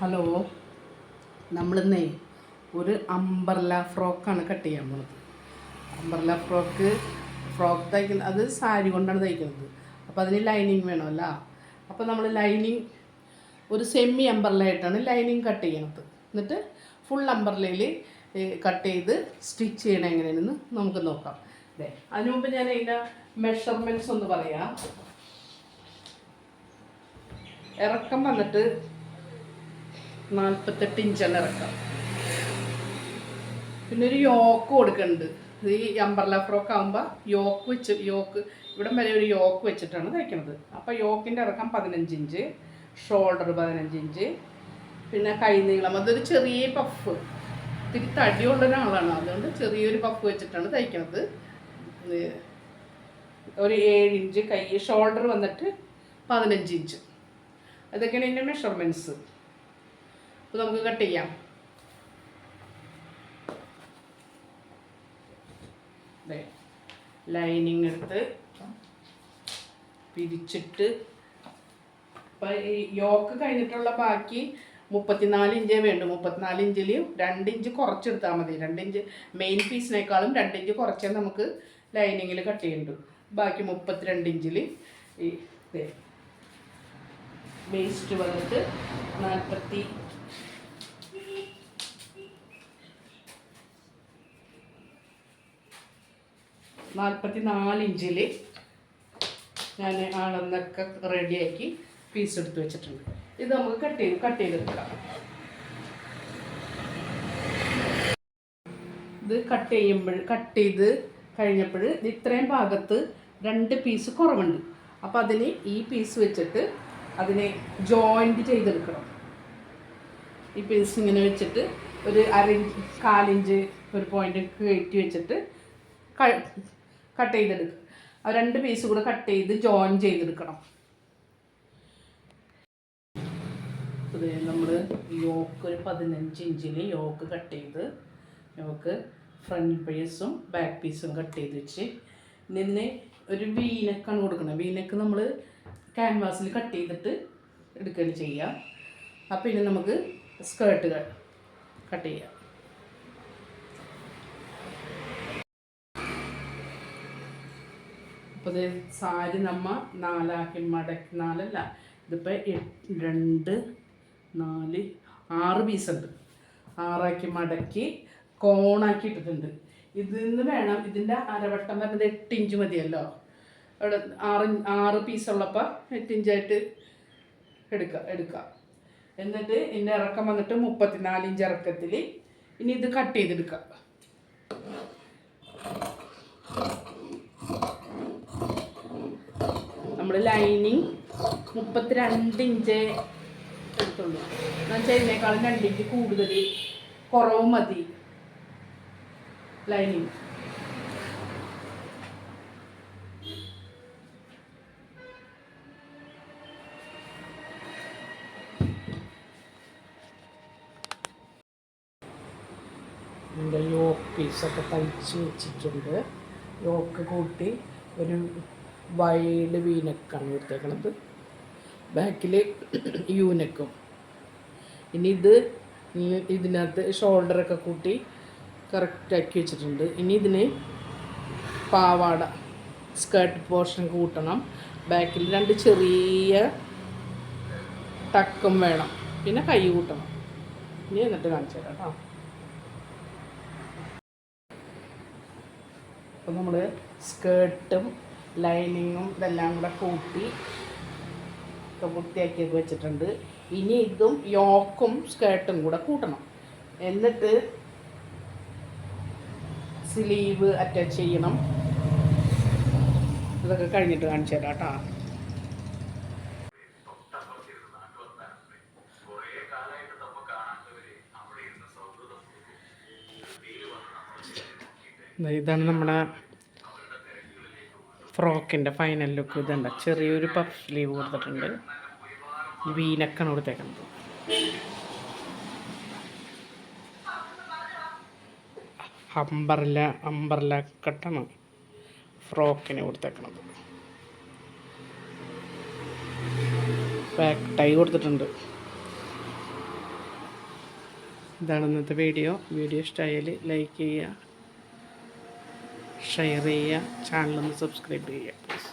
Hello, നമ്മളിന്നേ ഒരു umbrella ഫ്രോക്കാണ് cut ചെയ്യാൻ പോണത്. അംബർല ഫ്രോക്ക് തയ്ക്കുന്നത് അത് സാരി കൊണ്ടാണ് തയ്ക്കുന്നത്. അപ്പോൾ അതിന് ലൈനിങ് വേണമല്ലോ. അപ്പോൾ നമ്മൾ ലൈനിങ് ഒരു സെമി അംബർലയായിട്ടാണ് ലൈനിങ് കട്ട് ചെയ്യണത്. എന്നിട്ട് ഫുൾ അംബർലയിൽ കട്ട് ചെയ്ത് സ്റ്റിച്ച് ചെയ്യണം എങ്ങനെയാണെന്ന് നമുക്ക് നോക്കാം. അതെ, അതിനു മുമ്പ് ഞാൻ അതിൻ്റെ മെഷർമെൻറ്റ്സ് ഒന്ന് പറയാം. ഇറക്കം വന്നിട്ട് 48 ഇഞ്ചാണ് ഇറക്കാം. പിന്നെ ഒരു യോക്ക് കൊടുക്കുന്നുണ്ട്. ഈ അംബർല ഫ്രോക്ക് ആകുമ്പോൾ യോക്ക് ഇവിടം വരെ ഒരു യോക്ക് വെച്ചിട്ടാണ് തയ്ക്കുന്നത്. അപ്പോൾ യോക്കിൻ്റെ ഇറക്കം 15 ഇഞ്ച്, ഷോൾഡർ 15 ഇഞ്ച്, പിന്നെ കൈ നീളം അതൊരു ചെറിയ പഫ്, ഇത്തിരി തടിയുള്ള ഒരാളാണ്, അതുകൊണ്ട് ചെറിയൊരു പഫ് വെച്ചിട്ടാണ് തയ്ക്കുന്നത്. ഒരു 7 ഇഞ്ച് കൈ, ഷോൾഡർ വന്നിട്ട് 15 ഇഞ്ച്. അതൊക്കെയാണ് എൻ്റെ മെഷർമെൻറ്റ്സ്. അപ്പോൾ നമുക്ക് കട്ട് ചെയ്യാം. ലൈനിങ് എടുത്ത് പിരിച്ചിട്ട് ഇപ്പം ഈ യോക്ക് കഴിഞ്ഞിട്ടുള്ള ബാക്കി 34 ഇഞ്ചേ വേണ്ടു. 34 ഇഞ്ചിൽ 2 ഇഞ്ച് കുറച്ചെടുത്താൽ മതി. 2 ഇഞ്ച് മെയിൻ പീസിനേക്കാളും 2 ഇഞ്ച് കുറച്ചേ നമുക്ക് ലൈനിങ്ങിൽ കട്ട് ചെയ്യുന്നുണ്ട്. ബാക്കി 32 ഇഞ്ചിൽ ഈ വേസ്റ്റ് വന്നിട്ട് 44 ഇഞ്ചിൽ ഞാൻ അളന്നൊക്കെ റെഡിയാക്കി പീസ് എടുത്ത് വെച്ചിട്ടുണ്ട്. ഇത് നമുക്ക് കട്ട് ചെയ്തെടുക്കാം. ഇത് കട്ട് ചെയ്ത് കഴിഞ്ഞപ്പോൾ ഇത്രയും ഭാഗത്ത് 2 പീസ് കുറവുണ്ട്. അപ്പോൾ അതിന് ഈ പീസ് വെച്ചിട്ട് അതിനെ ജോയിൻറ്റ് ചെയ്തെടുക്കണം. ഈ പീസ് ഇങ്ങനെ വെച്ചിട്ട് ഒരു 1/4 ഇഞ്ച് ഒരു പോയിൻ്റ് കയറ്റി വെച്ചിട്ട് കട്ട് ചെയ്തെടുക്കുക. ആ 2 പീസ് കൂടെ കട്ട് ചെയ്ത് ജോയിൻ ചെയ്തെടുക്കണം. അത് നമ്മൾ യോക്ക് ഒരു 15 ഇഞ്ചിൽ യോക്ക് കട്ട് ചെയ്ത് യോക്ക് ഫ്രണ്ട് പീസും ബാക്ക് പീസും കട്ട് ചെയ്ത് വെച്ച് നിന്ന് ഒരു വീനക്കാണ് കൊടുക്കണം. വീനക്ക് നമ്മൾ ക്യാൻവാസിൽ കട്ട് ചെയ്തിട്ട് എടുക്കുകയാണ് ചെയ്യുക. അപ്പോൾ ഇനി നമുക്ക് സ്കേർട്ട് കട്ട് ചെയ്യാം. അപ്പോൾ ഇത് സാരി നമ്മൾ 4 മടക്കി, 4 ഇതിപ്പോൾ 2 4 6 പീസുണ്ട്. 6 മടക്കി കോണാക്കി ഇട്ടിട്ടുണ്ട്. ഇതിന്ന് വേണം ഇതിൻ്റെ അരവട്ടം വരുന്നത് 8 ഇഞ്ച് മതിയല്ലോ. അവിടെ 6 പീസുള്ളപ്പോൾ 8 ഇഞ്ചായിട്ട് എടുക്കുക. എന്നിട്ട് ഇതിൻ്റെ ഇറക്കം വന്നിട്ട് 34 ഇഞ്ച് ഇറക്കത്തിൽ ഇനി ഇത് കട്ട് ചെയ്തെടുക്കുക. നമ്മൾ ലൈനിങ് 32 ഇഞ്ച് എടുത്തുള്ളൂ. എന്നുവെച്ചാൽ ഇതിനേക്കാളും 2 ഇഞ്ച് കൂടുതൽ കുറവ് മതി ലൈനിങ്. ഇതിൻ്റെ യോക്ക് പീസൊക്കെ തയ്ച്ച് വെച്ചിട്ടുണ്ട്. യോക്ക് കൂട്ടി ഒരു വൈഡ് വീനക്കാണ് കൊടുത്തേക്കണത്. ബാക്കിൽ യൂനക്കും. ഇനി ഇതിനകത്ത് ഷോൾഡറൊക്കെ കൂട്ടി കറക്റ്റാക്കി വെച്ചിട്ടുണ്ട്. ഇനി ഇതിന് പാവാട സ്കേർട്ട് പോർഷൻ കൂട്ടണം. ബാക്കിൽ 2 ചെറിയ ടക്കും വേണം. പിന്നെ കൈ കൂട്ടണം. ഇനി എന്നിട്ട് കാണിച്ചു തരാം കേട്ടോ. അപ്പോൾ നമ്മൾ സ്കേർട്ടും ലൈനിങ്ങും ഇതെല്ലാം കൂടെ കൂട്ടി വൃത്തിയാക്കിയൊക്കെ വെച്ചിട്ടുണ്ട്. ഇനി ഇതും യോക്കും സ്കേർട്ടും കൂടെ കൂട്ടണം. എന്നിട്ട് സ്ലീവ് അറ്റാച്ച് ചെയ്യണം. ഇതൊക്കെ കഴിഞ്ഞിട്ട് കാണിച്ചു തരാം കേട്ടോ. ഇതാണ് നമ്മുടെ ഫ്രോക്കിൻ്റെ ഫൈനൽ ലുക്ക്. ഇതുണ്ട്, ചെറിയൊരു പഫ് സ്ലീവ് കൊടുത്തിട്ടുണ്ട്. വീനക്കാണ് കൊടുത്തേക്കുന്നത്. അംബർല കട്ടാണ് ഫ്രോക്കിന് കൊടുത്തേക്കുന്നത്. ബാക്ക് ടൈ കൊടുത്തിട്ടുണ്ട്. ഇതാണ് ഇന്നത്തെ വീഡിയോ ഇഷ്ടമായാൽ ലൈക്ക് ചെയ്യുക, ഷെയർ ചെയ്യുക, ചാനലൊന്ന് സബ്സ്ക്രൈബ് ചെയ്യുക.